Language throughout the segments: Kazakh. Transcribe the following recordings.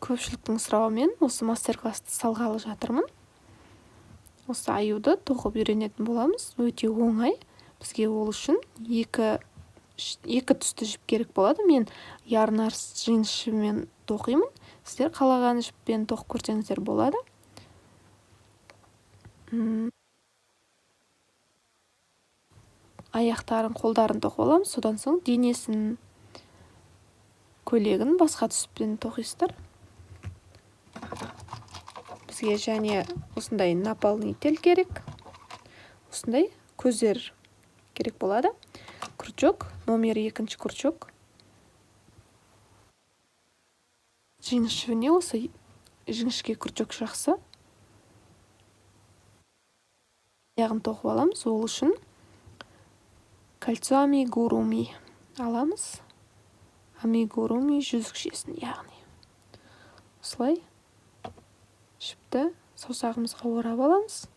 Көпшіліктің сұрауымен осы мастер-классты салғалы жатырмын. Осы аюды тоқып үйренетін боламыз. Өте оңай. Бізге ол үшін екі түсті жіп керек болады. Мен ярн арс жиыныс жібімен тоқимын. Сіздер қалаған жіппен тоқып көрсеңіздер болады. Аяқтарын, қолдарын тоқып аламыз. Содан соң денесін, көйлегін басқа түспен тоқисыздар. Бізге және осындай наполнитель керек. Осындай көздер керек болады. Крючок, номер 2 крючок. Жиыныс жібіне осы жіңішке крючок жақсы. Аяғын тоқып аламыз. Ол үшін кольцо амигуруми аламыз. Амигуруми жүзікшесін, яғни. Осылай жіпті саусағымызға орап аламыз.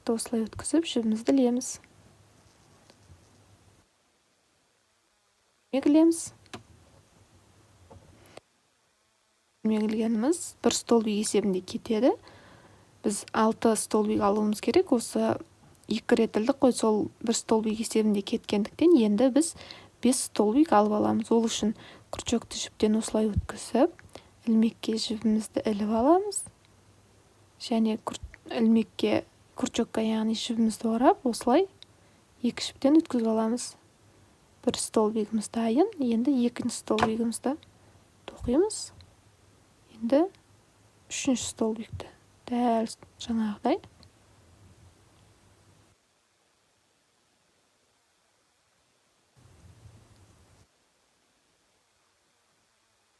Осылай өткізіп жібімізді ілеміз. Ілеміз. Ілгеніміз 1 столбик есебінде кетеді. Біз 6 столбик алуымыз керек. Осы 2 рет ілдік қой, сол 1 столбик есебінде кеткендіктен енді біз 5 столбик алып аламыз. Ол үшін крючокты жіптен осылай өткізіп, ілмекке жібімізді іліп аламыз. Және ілмекке крючокқа, яғни жібімізді орап, осылай 2 жіптен өткізіп аламыз. 1 столбигіміз дайын. Енді 2 столбигімізді тоқимыз. Енді 3 столбикті дәл жаңағыдай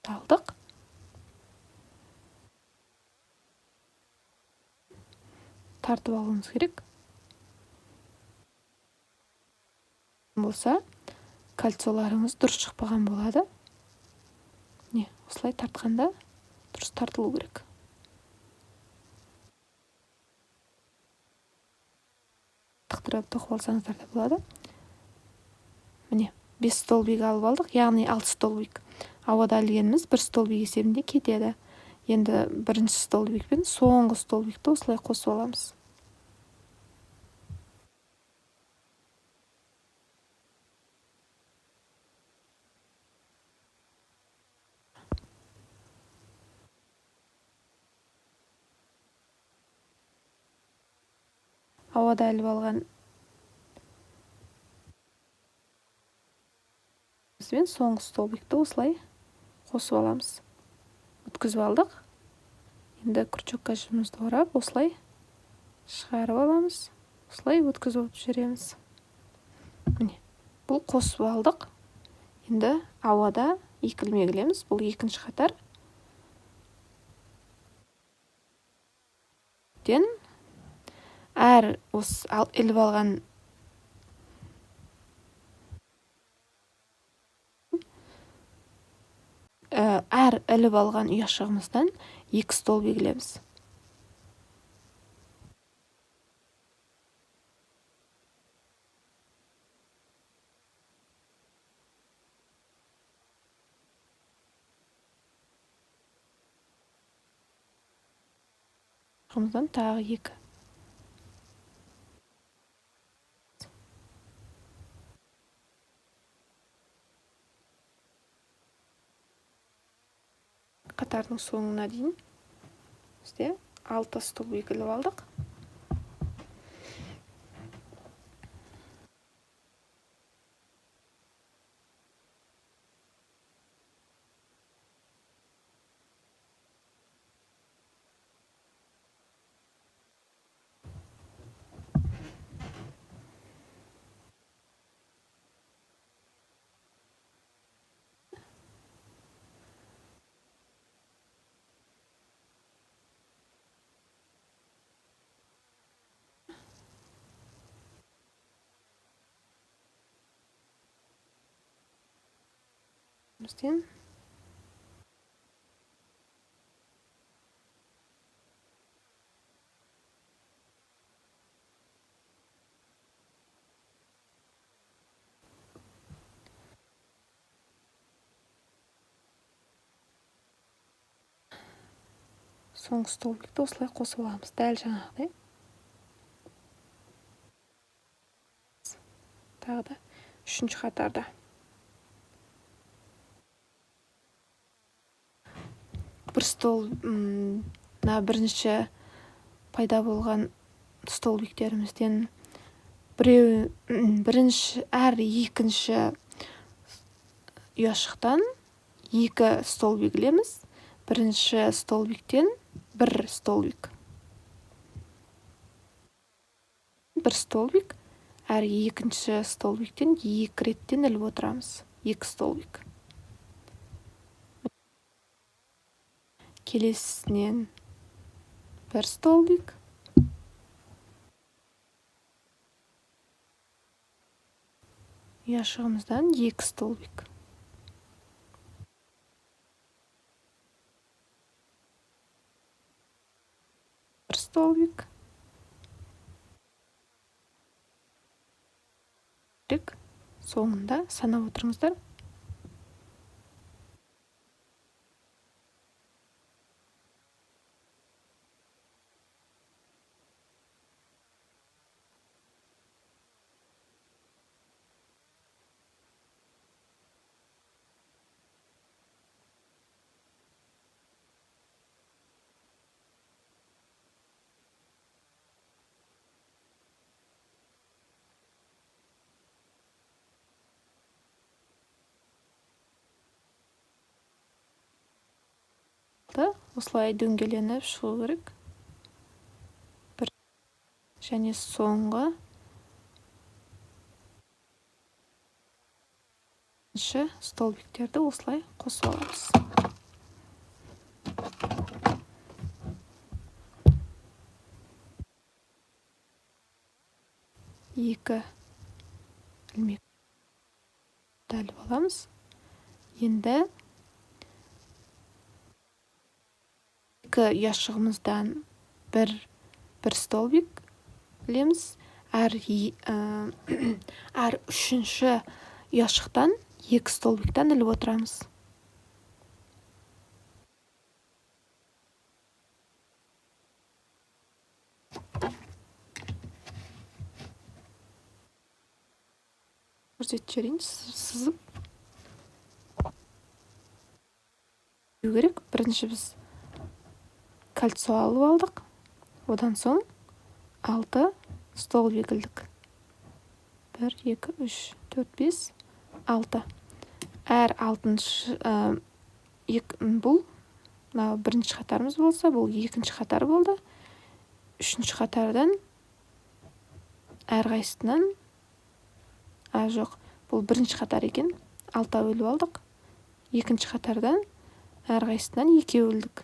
алдық. Тартып алуымыз керек. Болса, кольцоларыңыз дұрыс шықпаған болады. Осылай тартқанда дұрыс тартылу керек. Тықтырып тоқып алсаңыздар да болады. 5 столбик алып алдық, яғни 6 столбик. Ауада ілгеніміз 1 столбик есебінде кетеді. Енді 1 столбик пен соңғы столбикті осылай қосып аламыз. Ауада іліп алған бізбен соңғы столбикті осылай қосып аламыз. Өткізіп алдық. Енді крючокқа жібімізді орап, осылай шығарып аламыз. Осылай өткізіп жүреміз. Бұл қосып алдық. Енді ауада 2 ілмек ілеміз. Бұл 2-ші қатар. Әр осы іліп алған ұяшығымыздан 2 столбик ілеміз. Ұяшығымыздан тағы 2. Қатардың соңына дейін бізде 6 столбик іліп алдық. Бізден соңғы столбикті осылай қосып аламыз, дәл жаңағыдай. Тағы да үшінші қатарда. Бірінші пайда болған столбиктерімізден бірінші екінші ұяшықтан 2 столбик ілеміз. Бірінші столбиктен 1 столбик. 1 столбик, әр екінші столбиктен 2 реттен іліп отырамыз. 2 столбик. Келесінен 1 столбик. Ұяшығымыздан 2 столбик. 1 столбик. Соңында санап отырыңыздар. Осылай дөңгеленіп шығу керек. Және соңғы столбиктерді осылай қосып аламыз. Екі ілмек дәліп аламыз. Енді 2 ұяшығымыздан 1 столбик ілеміз. Әр үшінші ұяшықтан 2 столбиктан іліп отырамыз. Көрсетіп жіберейін, сызып керек. Бірінші біз кольцо алып алдық. Одан соң 6 столбик ілдік. 1, 2, 3, 4, 5, 6. Әр 6-шы бұл бірінші қатарымыз болса, бұл екінші қатар болды. Үшінші қатардан әрқайсысынан жоқ, бұл бірінші қатар екен. 6 өліп алдық. Екінші қатардан әрқайсысынан 2 өлдік.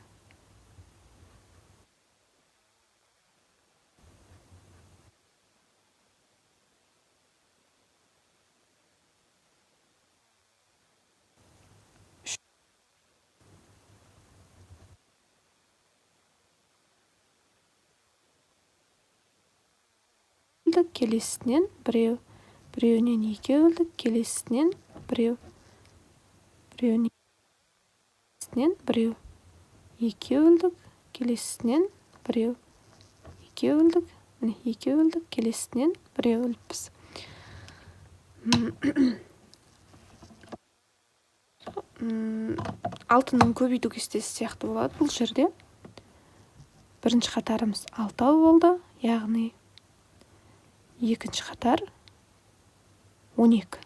Келесінен біреуінен 2 өлдік, келесінен біреуінен 2 өлдік, келесінен 2 өлдік, 2 өлдік, келесінен 1 өліппіз. Алтының көбейту кестесі сияқты болады бұл жерде. Бірінші қатарымыз 6 болды, яғни екінші қатар 12.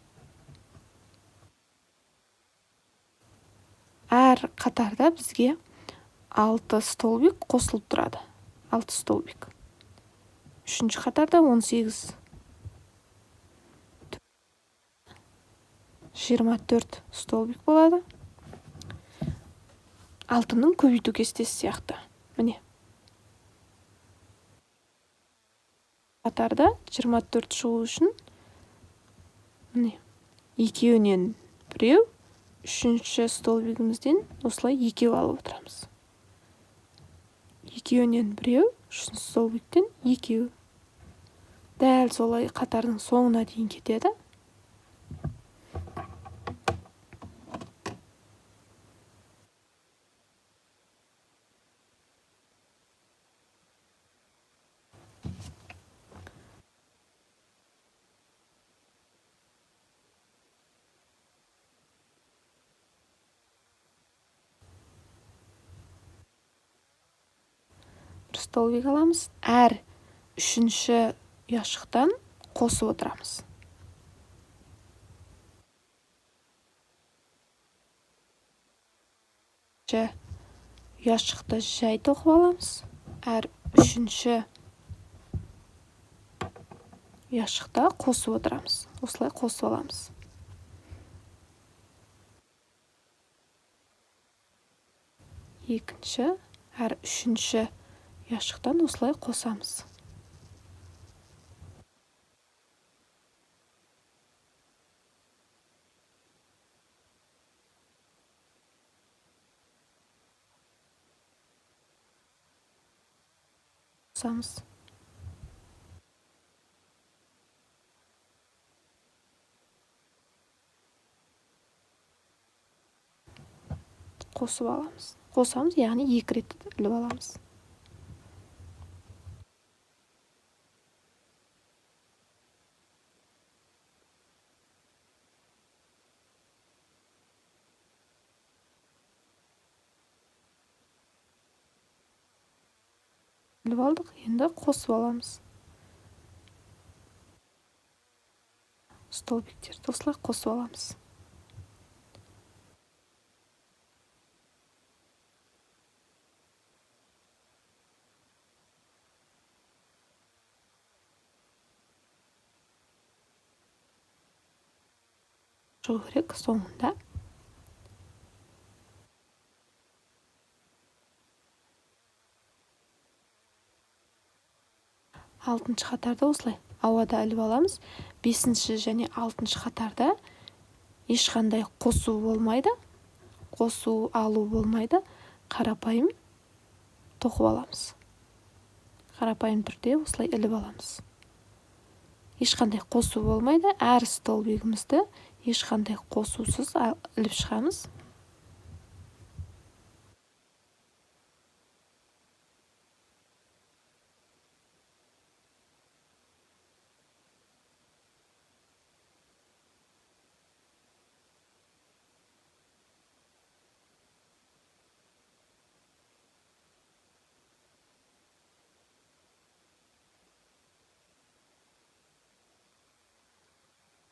Әр қатарда бізге 6 столбик қосылып тұрады. 6 столбик. Үшінші қатарда 18. 24 столбик болады. Алтының көбейту кестесі сияқты. Міне. Қатарда 24 шығу үшін екеуінен біреу, үшінші столбигімізден осылай 2 алып отырамыз. Екеуінен біреу, үшінші столбиктен 2. Дәл солай қатардың соңына дейін кетеді. бір столбик аламыз. Әр үшінші ұяшықтан қосып отырамыз. Ұяшықты жай тоқып аламыз. Әр үшінші ұяшықта қосып отырамыз. Осылай қосып аламыз. Екінші, әр үшінші ұяшықтан осылай қосамыз. Қосып аламыз. Қосамыз, яғни 2 рет іліп аламыз. Іліп алдық, енді қосып аламыз. Столбиктерді осылай қосып аламыз. Шығу керек соңында. Алтыншы қатарда осылай ауада іліп аламыз. 5-ші және 6-шы қатарда ешқандай қосу болмайды. Қосу алу болмайды. Қарапайым тоқып аламыз. Қарапайым түрде осылай іліп аламыз. Ешқандай қосу болмайды. Әр столбигімізді ешқандай қосусыз іліп шығамыз.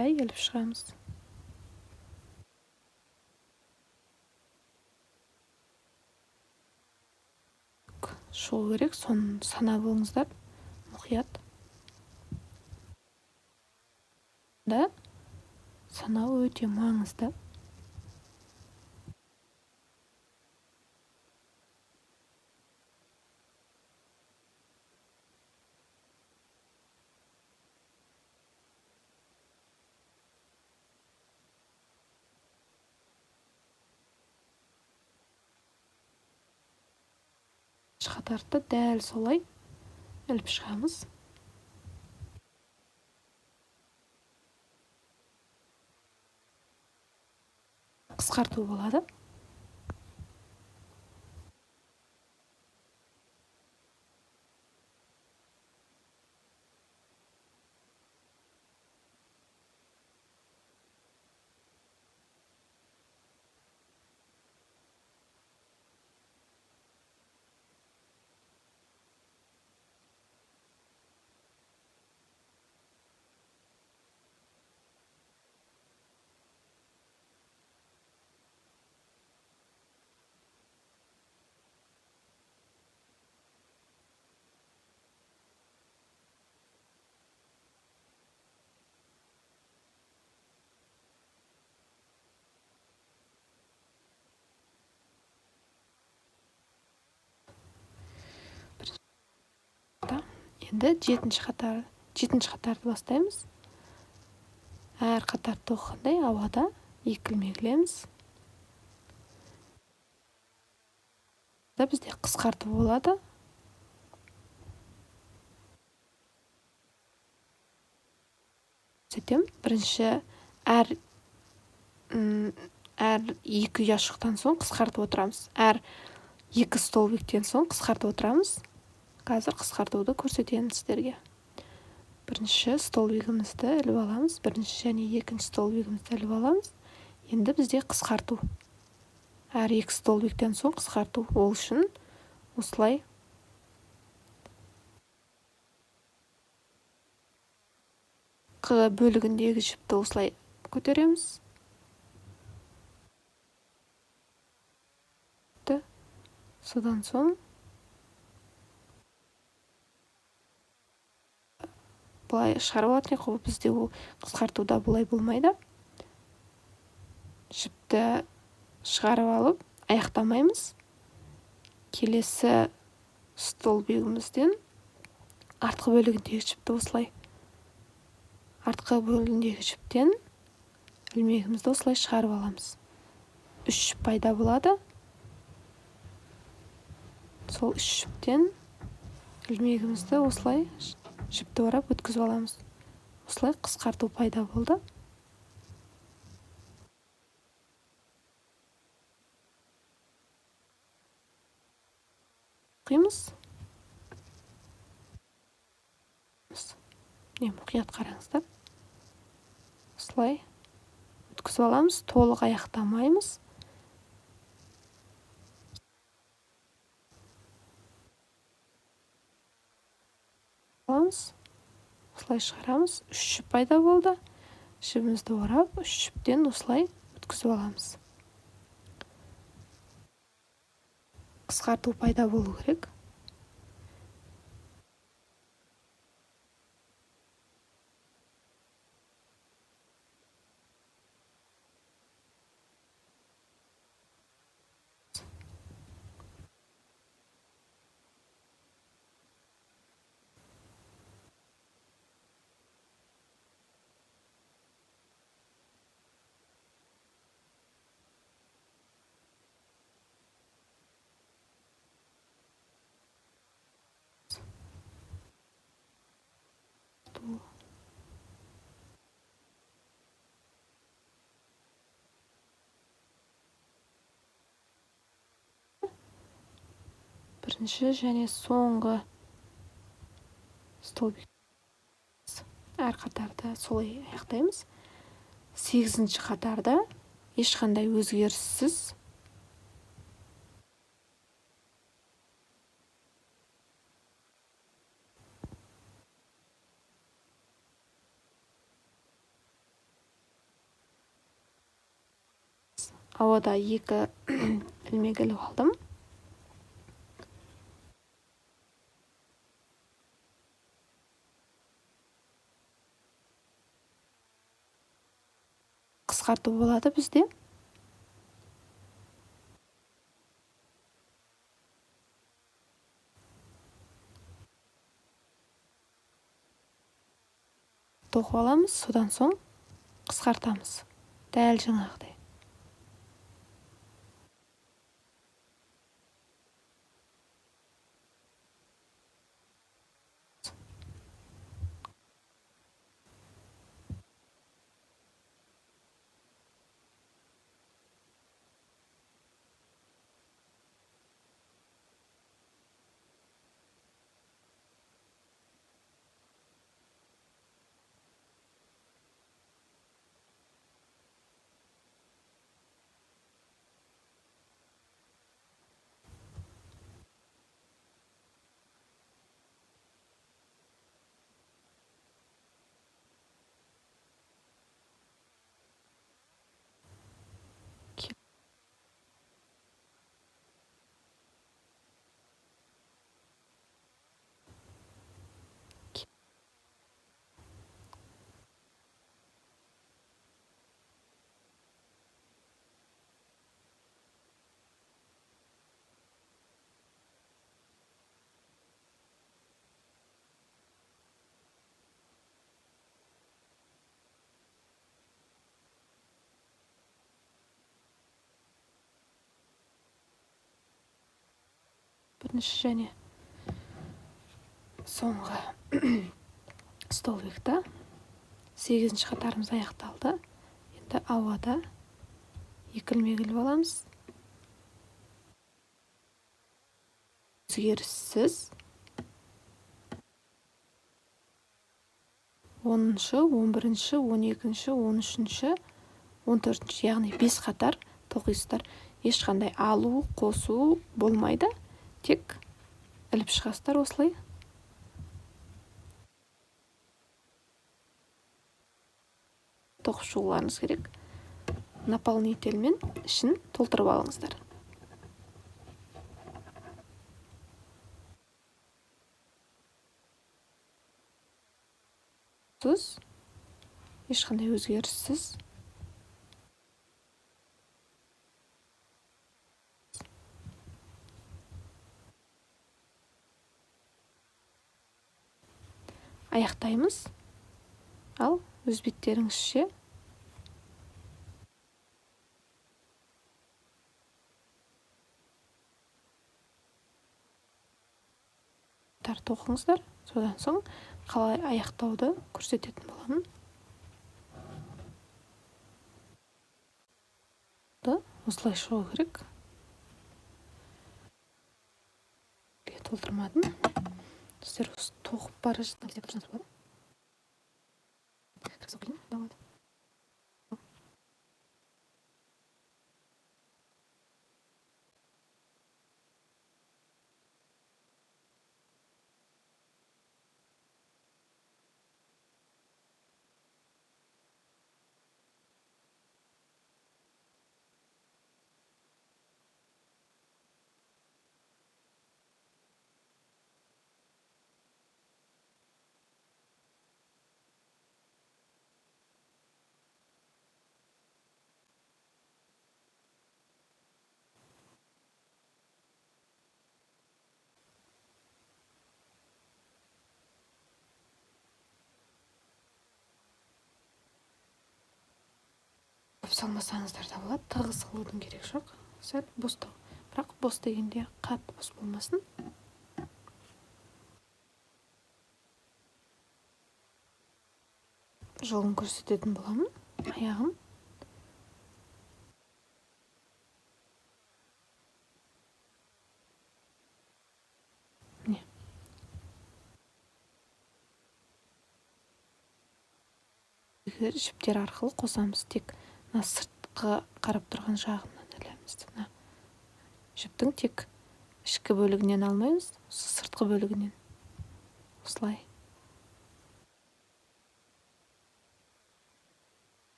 Іліп шығамыз. Шығу керек, соны санап болыңыздар. Мұқият. Санау өте маңызды. Қатарды дәл солай іліп шығамыз. Қысқарту болады. Енді 7-ші қатарды бастаймыз. Әр қатарды тоқығандай ауада екілмегілеміз. Бізде қысқарту болады. Бірінші әр 2 ұяшықтан соң қысқартып отырамыз. Әр 2 столбиктен соң қысқартып отырамыз. Қазір қысқартуды көрсетемін сіздерге. Бірінші столбигімізді іліп аламыз. Бірінші және 2-ші столбигімізді іліп аламыз. Енді бізде қысқарту. Әр 2 столбиктен соң қысқарту. Ол үшін осылай артқы бөлігіндегі жіпті осылай көтереміз. Содан соң былай шығарып алатын едік, бізде ол қысқартуда былай болмайды. Жіпті шығарып алып аяқтамаймыз. Келесі столбигімізден артқы бөлігіндегі жіпті осылай, артқы бөлігіндегі жіптен ілмегімізді осылай шығарып аламыз. 3 жіп пайда болады. Сол 3 жіптен ілмегімізді осылай жіпті орап өткізіп аламыз. Осылай қысқарту пайда болды. Оқимыз. Мұқият қараңыздар. Осылай өткізіп аламыз, толық аяқтамаймыз. Осылай шығарамыз. 3 жіп пайда болды. Жібімізді орап, 3 жіптен осылай өткізіп аламыз. Қысқарту пайда болу керек. Бірінші және соңғы столбик. Әр қатарда солай аяқтаймыз. 8-ші қатарда ешқандай өзгеріссіз ауада 2 ілмек іліп алдым. Қысқарту болады бізде. Тоқып аламыз, содан соң қысқартамыз. Дәл жаңағыдай. Бірінші және соңғы столбикта 8-ші қатарымыз аяқталды. Енді ауада 2 ілмек іліп аламыз. Өзгеріссіз 10-шы, 11-ші, 12-ші, 13-ші, 14-ші, яғни 5 қатар тоқисыздар. Ешқандай алу, қосу болмайды. Тек іліп шығасыздар осылай. тоқып шығуларыңыз керек. Наполнительмен ішін толтырып алыңыздар. Ешқандай өзгеріссіз. Аяқтаймыз. Ал өз беттеріңізше тоқыңыздар. Содан соң қалай аяқтауды көрсететін боламын. Осылай шығу керек. Толтырмадым. Сіздер осы тоқып бара жатқан болады. Салмасаңыздар да болады, тығыз қылудың керек жоқ. Сәл бостау. Бірақ бос дегенде қатты бос болмасын. Жолын көрсететін боламын. Аяғын. Міне. Жіптер арқылы қосамыз. Тек сыртқы қарап тұрған жағынан ілеміз. Жіптің тек ішкі бөлігінен алмаймыз, сыртқы бөлігінен. Осылай.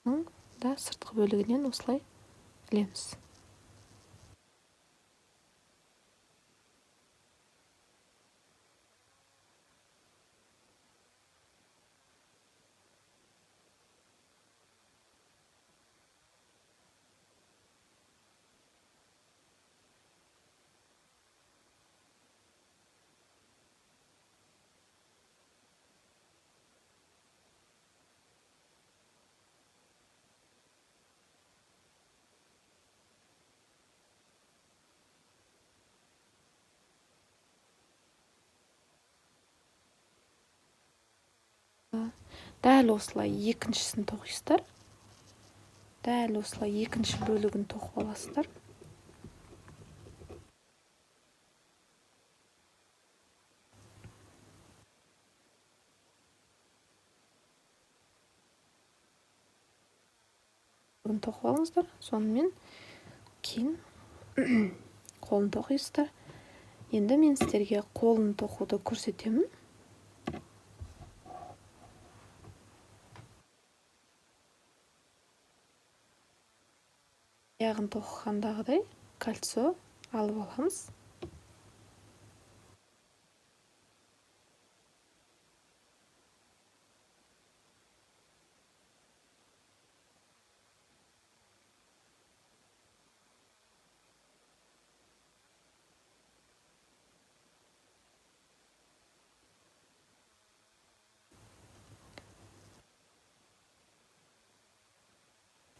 Да, сыртқы бөлігінен осылай ілеміз. Дәл осылай екіншісін тоқисыздар. Дәл осылай екінші бөлігін тоқып аласыздар. Тоқып алыңыздар. Сонымен кейін қолын тоқисыздар. Енді мен сіздерге қолын тоқуды көрсетемін. Аяғын тоқығандағыдай кольцо алып аламыз.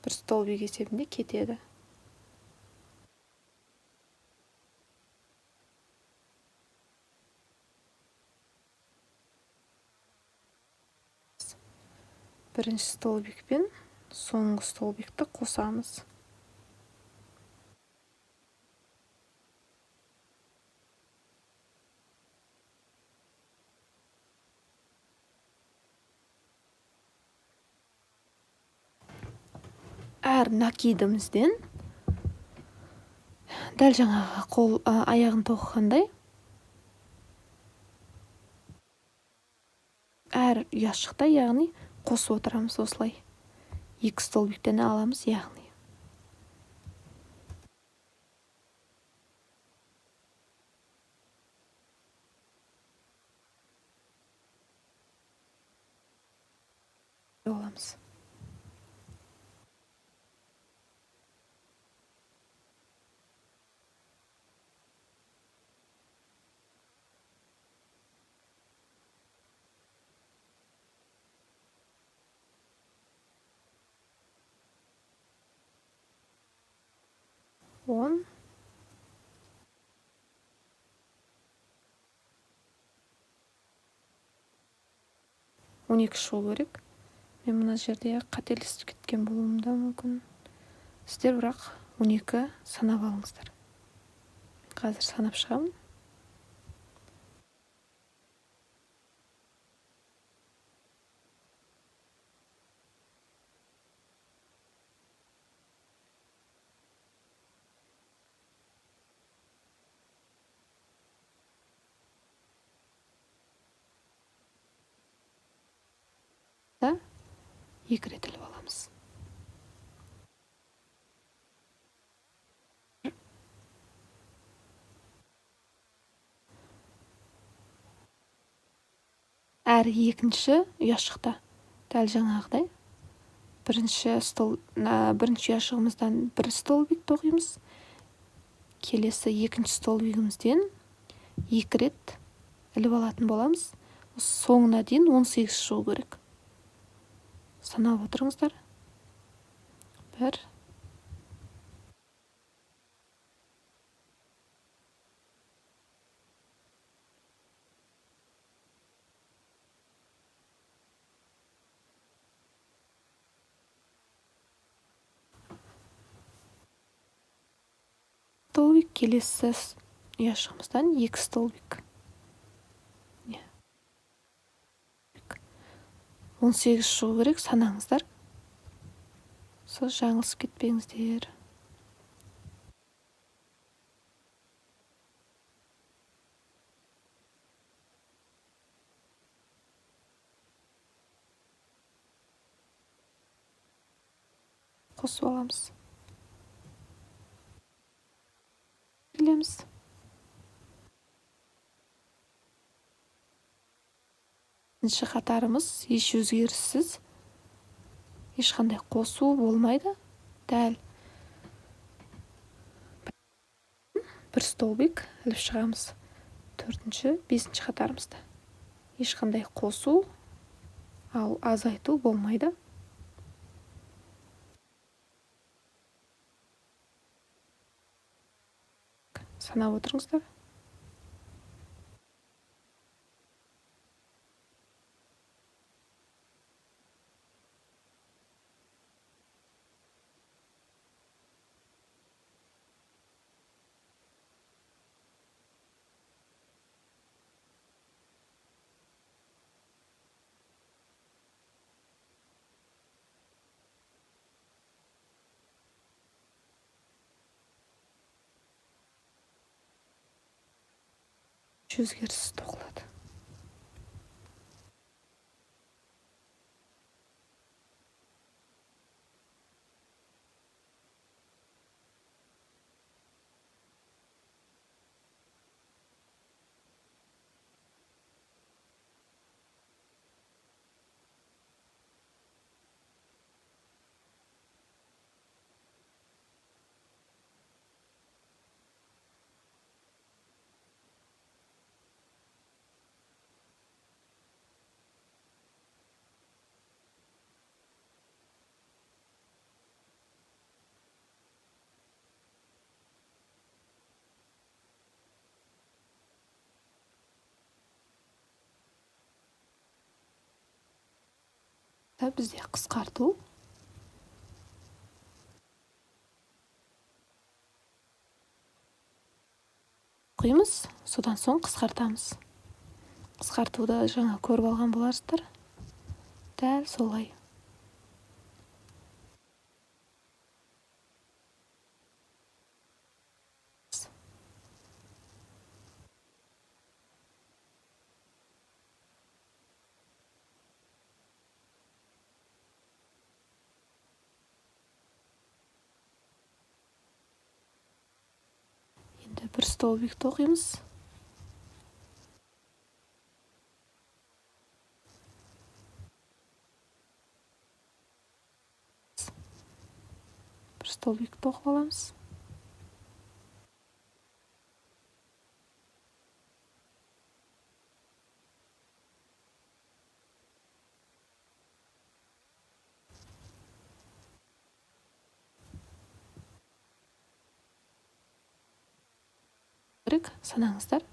Бір столбик есебінде кетеді. Бірінші столбик пен соңғы столбикті қосамыз. Әр накидімізден дәл жаңағы қол аяғын тоқығандай әр ұяшықта, яғни қосып отырамыз осылай. 2 столбиктен аламыз, яғни. Оламыз. Он 12 шығу керек. Мен мына жерде қателесіп кеткен болуым да мүмкін. Сіздер бірақ 12 санап алыңыздар. Қазір санап шығамын. Да, 2 рет іліп аламыз. Әр екінші ұяшықта дәл жаңағыдай бірінші ұяшығымыздан 1 столбик тоқимыз. Келесі екінші столбигімізден 2 рет іліп алатын боламыз. Соңына дейін 18 шығу керек. Санап отырыңыздар. 1 столбик, келесі ұяшығымыздан 2 столбик. 18 шығу керек, санаңыздар. Сіз жаңылысып кетпеңіздер. Қосып аламыз. Келеміз. Бірінші қатарымыз еш өзгеріссіз. Ешқандай қосу болмайды. Дәл 1 столбик іліп шығамыз. 4-ші, 5-ші қатарымызда. Ешқандай қосу, ал азайту болмайды. Санап отырыңыздар. Өзгеріссіз тоқылады. Бізде қысқарту. Қоймыз, содан соң қысқартамыз. Қысқартуды жаңа көріп алған боларсыздар. Дәл солай. Енді бір столбикті оқимыз. Бір столбикті оқып аламыз. Керек, санаңыздар.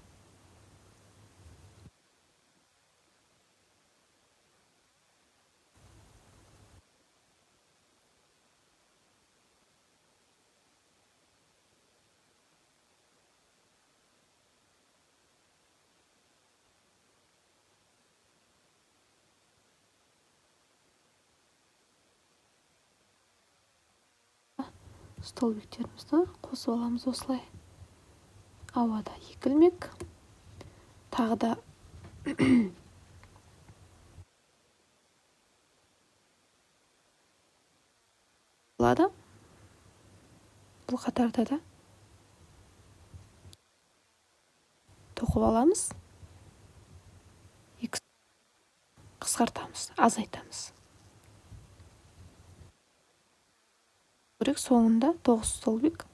Столбиктерімізді қосып аламыз осылай. Ауада 2 ілмек. Тағы да болады. Бұл қатарда да тоқып аламыз. Қысқартамыз, азайтамыз. Керек, соңында 9 столбик.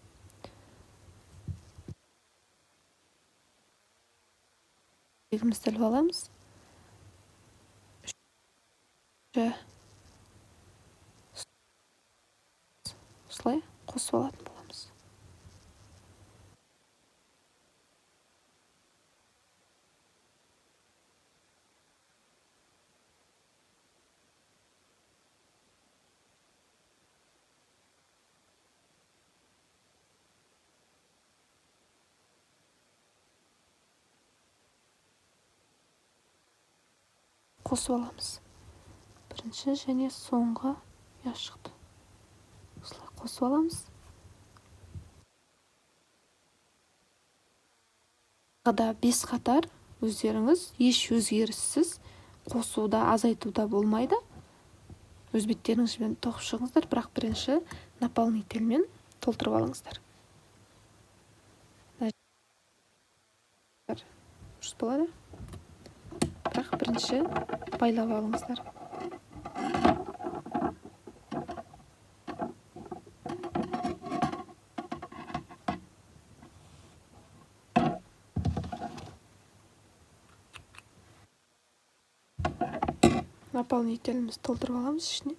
Егімізді іліп аламыз. Осылай қосып алатын боламыз. Қосып аламыз. Бірінші және соңғы яшықты. Осылай қосып аламыз. Тағы 5 қатар өздеріңіз еш өзгеріссіз қосуда, азайтуда болмайды. Өз беттеріңізбен тоқып шығыңыздар, бірақ бірінші наполнительмен толтырып алыңыздар. Дұрыс болады. Бірақ бірінші байлап алыңыздар. Наполнительімізді толтырып аламыз ішіне.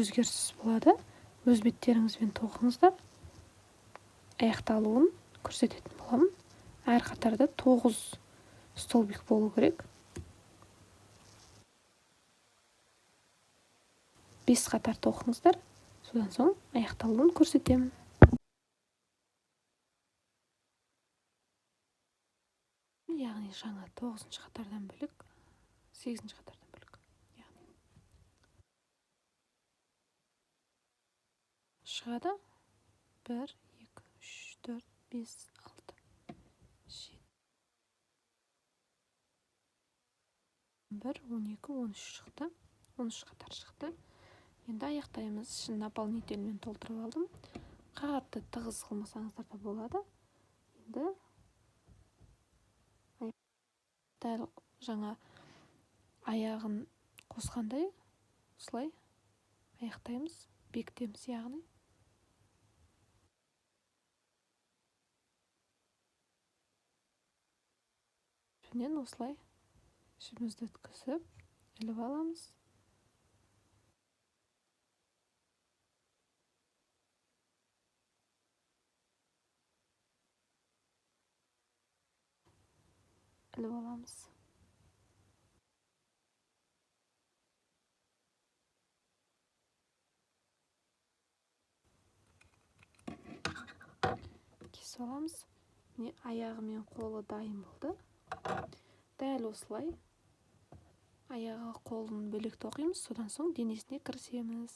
Өзгеріссіз болады. Өз беттеріңізбен тоқыңыздар. Аяқталуын көрсететін боламын. Әр қатарда 9 столбик болу керек. 5 қатар тоқыңыздар. Содан соң аяқталуын көрсетемін. Яғни жаңа 9-шы қатардан бөлек 8-шы қатардан бөлек. Шығады. 1, 2, 3, 4, 5, 6, 7, 1, 12, 13 шықты. 13 қатар шықты. Енді аяқтаймыз. Ішін наполнительмен толтырып алдым. Қатты тығыз қылмасаңыздар да болады. Енді дәл жаңа аяғын қосқандай осылай аяқтаймыз, бекітеміз яғни. Ішінен осылай ішімізді өткізіп, іліп аламыз. Іліп аламыз. саламыз. Міне аяғы мен қолы дайын болды. Дәл осылай аяғы қолын бөлек тоқимыз, содан соң денесіне кірісеміз.